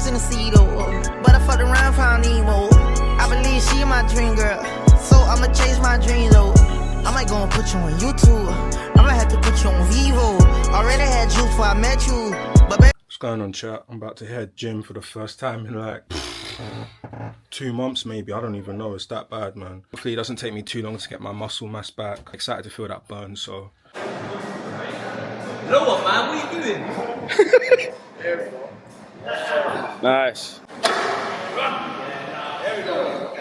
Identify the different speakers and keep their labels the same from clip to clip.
Speaker 1: in the sea though. But I fucked around, found Nemo. I believe she my dream girl, so I'ma chase my dreams though. I might go and put you on YouTube. I might have to put you on Vivo. Already had you before I met you, but baby.
Speaker 2: What's going on, chat? I'm about to hit gym for the first time in like 2 months maybe. I don't even know, it's that bad, man. Hopefully it doesn't take me too long to get my muscle mass back. Excited to feel that burn, so.
Speaker 3: Hello, what, man? What are you doing?
Speaker 2: There we go. Nice.
Speaker 3: There we go.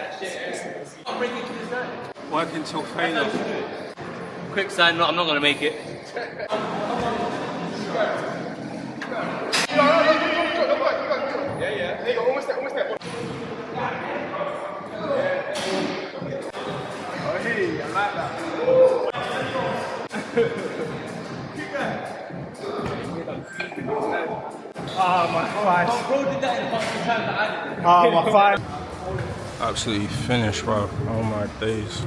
Speaker 3: I'm breaking to this guy.
Speaker 2: Working till failure.
Speaker 3: Quick sign, no, I'm not gonna make it.
Speaker 4: Yeah. There you go, almost there. Oh, hey, I like that. My thighs.
Speaker 3: Bro did that in the past time that I did.
Speaker 4: My thighs.
Speaker 2: Absolutely finished, bro. Oh my days.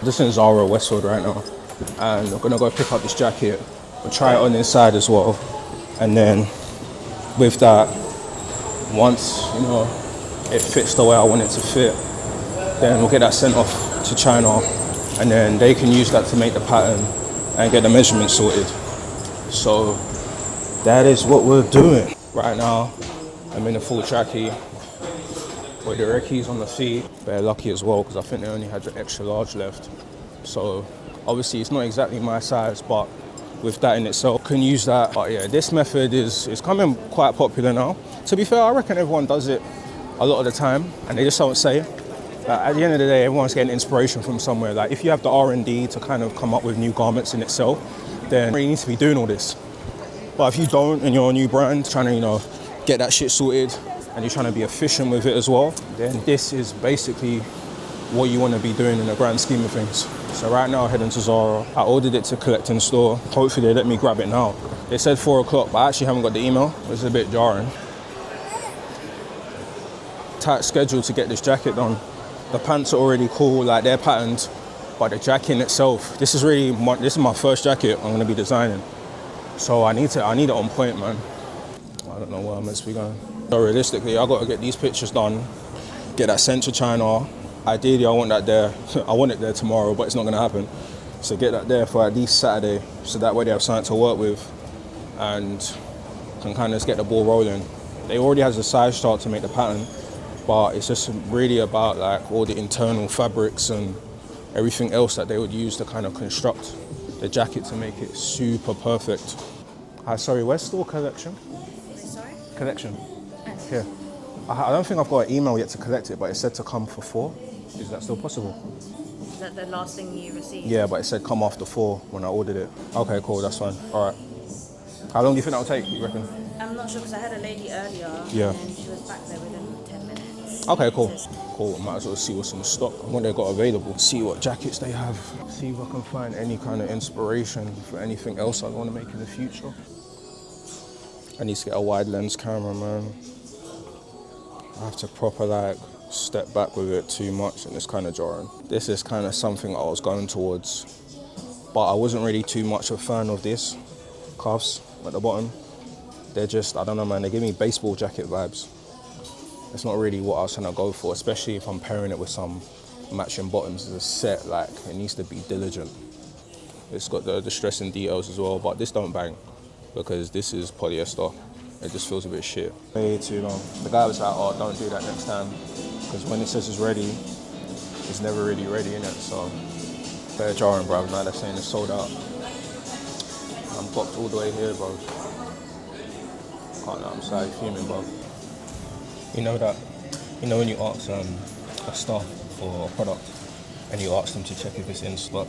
Speaker 2: This is Alluré Westwood right now, and I'm gonna go pick up this jacket. We'll try it on inside as well, and then with that, once you know it fits the way I want it to fit, then we'll get that sent off to China, and then they can use that to make the pattern and get the measurements sorted. So that is what we're doing right now. I'm in a full trackie with the recce's on the feet. They're lucky as well because I think they only had the extra large left. So obviously it's not exactly my size, but with that in itself, can use that. But yeah, this method is coming quite popular now. To be fair, I reckon everyone does it a lot of the time and they just don't say it. At the end of the day, everyone's getting inspiration from somewhere. Like if you have the R&D to kind of come up with new garments in itself, then you need to be doing all this. But if you don't and you're a new brand trying to, you know, get that shit sorted and you're trying to be efficient with it as well, then this is basically what you want to be doing in the grand scheme of things. So right now, heading to Zara. I ordered it to collect in store. Hopefully they let me grab it now. They said 4 o'clock, but I actually haven't got the email. It's a bit jarring. Tight schedule to get this jacket done. The pants are already cool, like they're patterned, but the jacket in itself, this is my first jacket I'm gonna be designing. So I need it on point, man. I don't know where I'm meant to be going. So realistically, I gotta get these pictures done, get that sent to China. Ideally, I want that there. I want it there tomorrow, but it's not gonna happen. So get that there for at least Saturday, so that way they have something to work with and can kind of just get the ball rolling. They already has a size chart to make the pattern, but it's just really about like all the internal fabrics and everything else that they would use to kind of construct the jacket to make it super perfect. Sorry, where's store collection?
Speaker 5: Sorry?
Speaker 2: Collection. Here. I don't think I've got an email yet to collect it, but it said to come for 4. Is that still possible?
Speaker 5: Is that the last thing you received?
Speaker 2: Yeah, but it said come after 4 when I ordered it. Okay, cool, that's fine. All right. How long do you think that'll take, you reckon?
Speaker 5: I'm not sure because I had a lady earlier
Speaker 2: Yeah.
Speaker 5: and she was back there within 10 minutes.
Speaker 2: Okay, cool. Cool, might as well see what's in stock and what they've got available. See what jackets they have. See if I can find any kind of inspiration for anything else I want to make in the future. I need to get a wide lens camera, man. I have to proper like step back with it too much and it's kind of jarring. This is kind of something I was going towards, but I wasn't really too much a fan of this. Cuffs at the bottom. They're just, I don't know, man, they give me baseball jacket vibes. It's not really what I was trying to go for, especially if I'm pairing it with some matching bottoms as a set. Like, it needs to be diligent. It's got the distressing details as well, but this don't bang because this is polyester. It just feels a bit shit. Way too long. The guy was like, oh, don't do that next time, because when it says it's ready, it's never really ready, innit? So, they're jarring, bro. Now they're saying it's sold out. I'm blocked all the way here, bro. Can't lie, I'm sorry, fuming, bro. You know when you ask a staff for a product and you ask them to check if it's in stock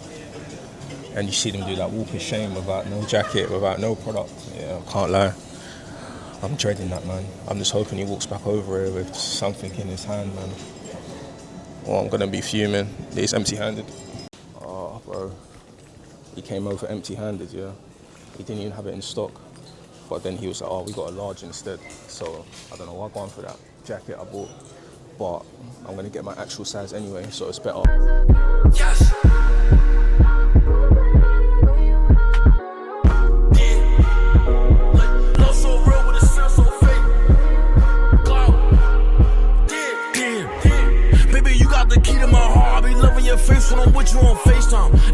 Speaker 2: and you see them do that walk of shame without no jacket, without no product, yeah, I can't lie. I'm dreading that, man. I'm just hoping he walks back over here with something in his hand, man. Or I'm gonna be fuming. He's empty-handed. Oh, bro. He came over empty-handed, yeah. He didn't even have it in stock. But then he was like, oh, we got a large instead. So I don't know why I'm going for that jacket I bought. But I'm gonna get my actual size anyway, so it's better. Yes.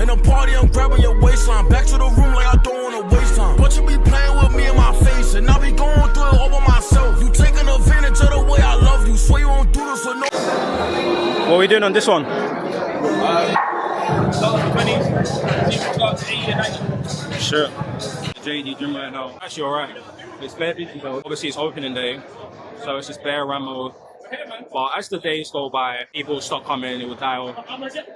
Speaker 6: In the party, I'm grabbing your waistline. Back to the room like I don't wanna waste time. But you be playing with me in my face, and I be going through it all by myself. You taking advantage of the way I love you. Swear you won't do this for no.
Speaker 2: What are we doing on this one?
Speaker 7: Start with 20s, start to 80 and 90.
Speaker 2: Sure.
Speaker 7: JD gym right now. Actually alright. It's bare busy though. Obviously it's opening day, so it's just bare ramble. But as the days go by, people stop coming, it will die off.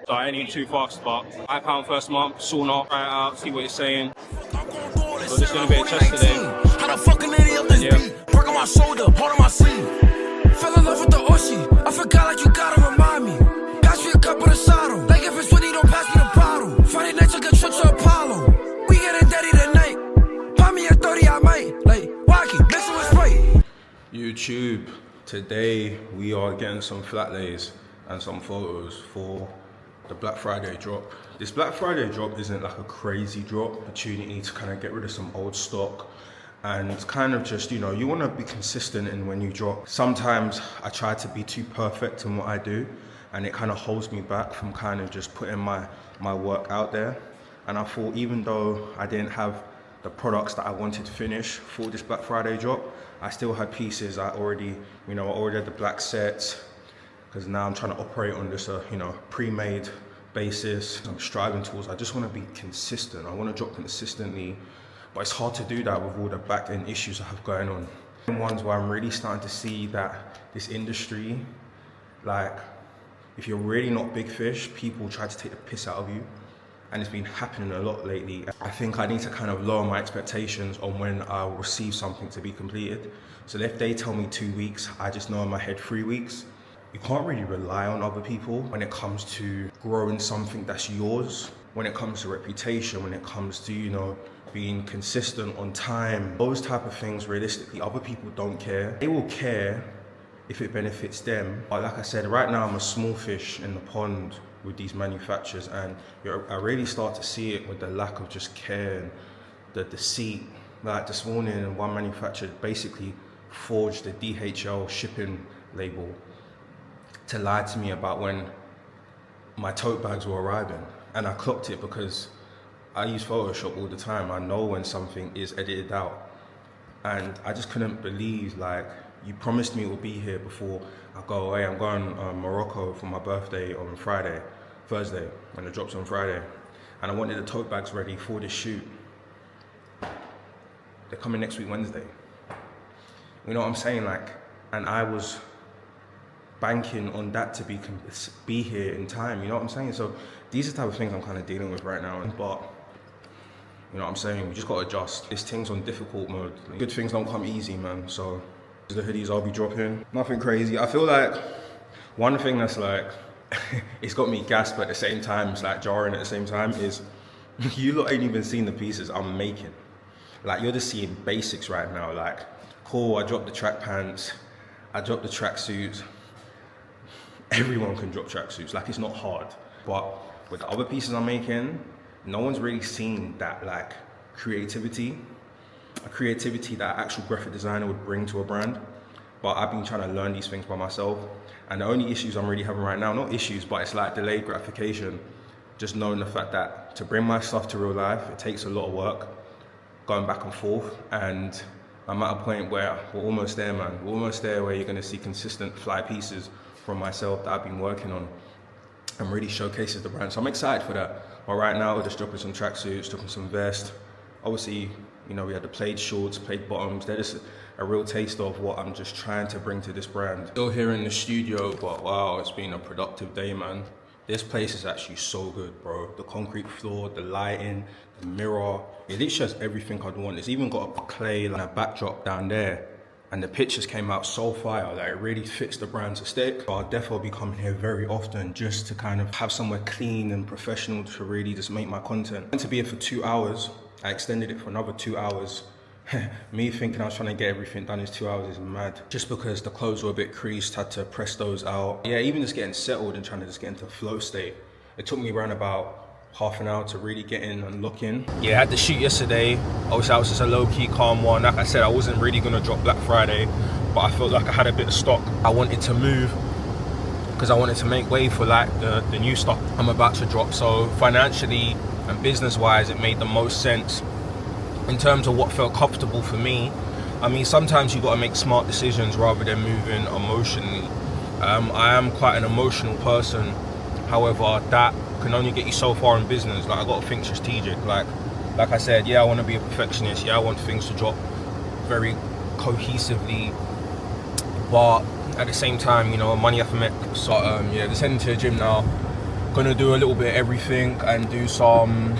Speaker 7: So I ain't even too fast, but £5 first month, sauna, try it out, see what it's saying. So this is gonna be a test today.
Speaker 6: How the fucking idiot up this beat? Work on my shoulder, hold on my sleeve. Fell in love with the Oshi. I forgot like you gotta remind me. Pass me a cup of the saddle. Like if it's windy, don't pass me the bottle. Friday night took a trip to Apollo. We getting dirty tonight. Buy me a 30, I might. Like, why keep messing with Sprite?
Speaker 2: YouTube, today we are getting some flat lays and some photos for the Black Friday drop. This Black Friday drop isn't like a crazy drop, opportunity to kind of get rid of some old stock and kind of just, you know, you want to be consistent in when you drop. Sometimes I try to be too perfect in what I do, and it kind of holds me back from kind of just putting my work out there. And I thought, even though I didn't have the products that I wanted to finish for this Black Friday drop, I still had pieces. I already had the black sets, because now I'm trying to operate on this, pre-made basis. I'm striving towards, I just want to be consistent. I want to drop consistently, but it's hard to do that with all the back-end issues I have going on. Ones where I'm really starting to see that this industry, like, if you're really not big fish, people try to take the piss out of you. And it's been happening a lot lately. I think I need to kind of lower my expectations on when I'll receive something to be completed. So if they tell me 2 weeks, I just know in my head 3 weeks. You can't really rely on other people when it comes to growing something that's yours, when it comes to reputation, when it comes to, you know, being consistent on time. Those type of things, realistically, other people don't care. They will care if it benefits them. But like I said, right now I'm a small fish in the pond with these manufacturers, and I really start to see it with the lack of just care and the deceit. Like this morning, one manufacturer basically forged the DHL shipping label to lie to me about when my tote bags were arriving. And I clocked it because I use Photoshop all the time. I know when something is edited out. And I just couldn't believe, like, you promised me it will be here before I go away. I'm going Morocco for my birthday on Thursday, when it drops on Friday. And I wanted the tote bags ready for this shoot. They're coming next week, Wednesday. You know what I'm saying? Like, and I was banking on that to be here in time, you know what I'm saying? So these are the type of things I'm kind of dealing with right now. But you know what I'm saying? We just got to adjust. This thing's on difficult mode. Good things don't come easy, man. So the hoodies I'll be dropping, nothing crazy. I feel like one thing that's like, it's got me gasped, but at the same time, it's like jarring at the same time, is you lot ain't even seen the pieces I'm making. Like, you're just seeing basics right now. Like, cool, I dropped the track pants, I dropped the track suits. Everyone can drop track suits, like, it's not hard. But with the other pieces I'm making, no one's really seen that, like, creativity. A creativity that an actual graphic designer would bring to a brand. But I've been trying to learn these things by myself. And the only issues I'm really having right now, not issues, but it's like delayed gratification. Just knowing the fact that to bring my stuff to real life, it takes a lot of work, going back and forth. And I'm at a point where we're almost there, man. We're almost there where you're gonna see consistent fly pieces from myself that I've been working on and really showcases the brand. So I'm excited for that. But right now, we're just dropping some tracksuits, dropping some vests. Obviously, you know, we had the plaid shorts, plaid bottoms. They're just a real taste of what I'm just trying to bring to this brand. Still here in the studio, but wow, it's been a productive day, man. This place is actually so good, bro. The concrete floor, the lighting, the mirror. It literally has everything I'd want. It's even got a clay and a backdrop down there. And the pictures came out so fire, like it really fits the brand's aesthetic. I'll definitely be coming here very often just to kind of have somewhere clean and professional to really just make my content. I went to be here for 2 hours. I extended it for another 2 hours. Me thinking I was trying to get everything done in 2 hours is mad. Just because the clothes were a bit creased, had to press those out. Yeah, even just getting settled and trying to just get into flow state. It took me around about half an hour to really get in and look in. Yeah, I had the shoot yesterday. Obviously, that was just a low-key, calm one. Like I said, I wasn't really gonna drop Black Friday, but I felt like I had a bit of stock I wanted to move. because I wanted to make way for like the new stock I'm about to drop. So financially and business wise, it made the most sense in terms of what felt comfortable for me. I mean, sometimes you got to make smart decisions rather than moving emotionally. I am quite an emotional person. However, that can only get you so far in business. Like, I got to think strategic. Like I said, yeah, I want to be a perfectionist. Yeah, I want things to drop very cohesively, but at the same time, you know, money have to make. So yeah, just heading to the gym now. Gonna do a little bit of everything and do some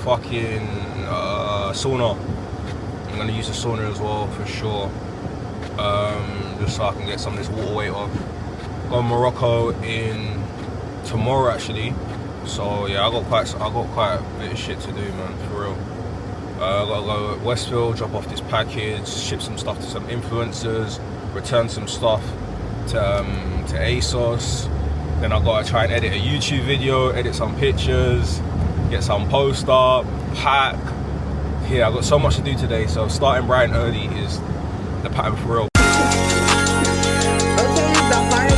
Speaker 2: fucking sauna. I'm gonna use the sauna as well for sure, just so I can get some of this water weight off. Go to Morocco in tomorrow actually, so yeah, I got quite a bit of shit to do, man, for real. I gotta go to Westfield, drop off this package, ship some stuff to some influencers, return some stuff to ASOS. Then I gotta try and edit a YouTube video, edit some pictures, get some post up, pack. Yeah, I got so much to do today, so starting bright and early is the pattern for real.
Speaker 1: Okay, the fire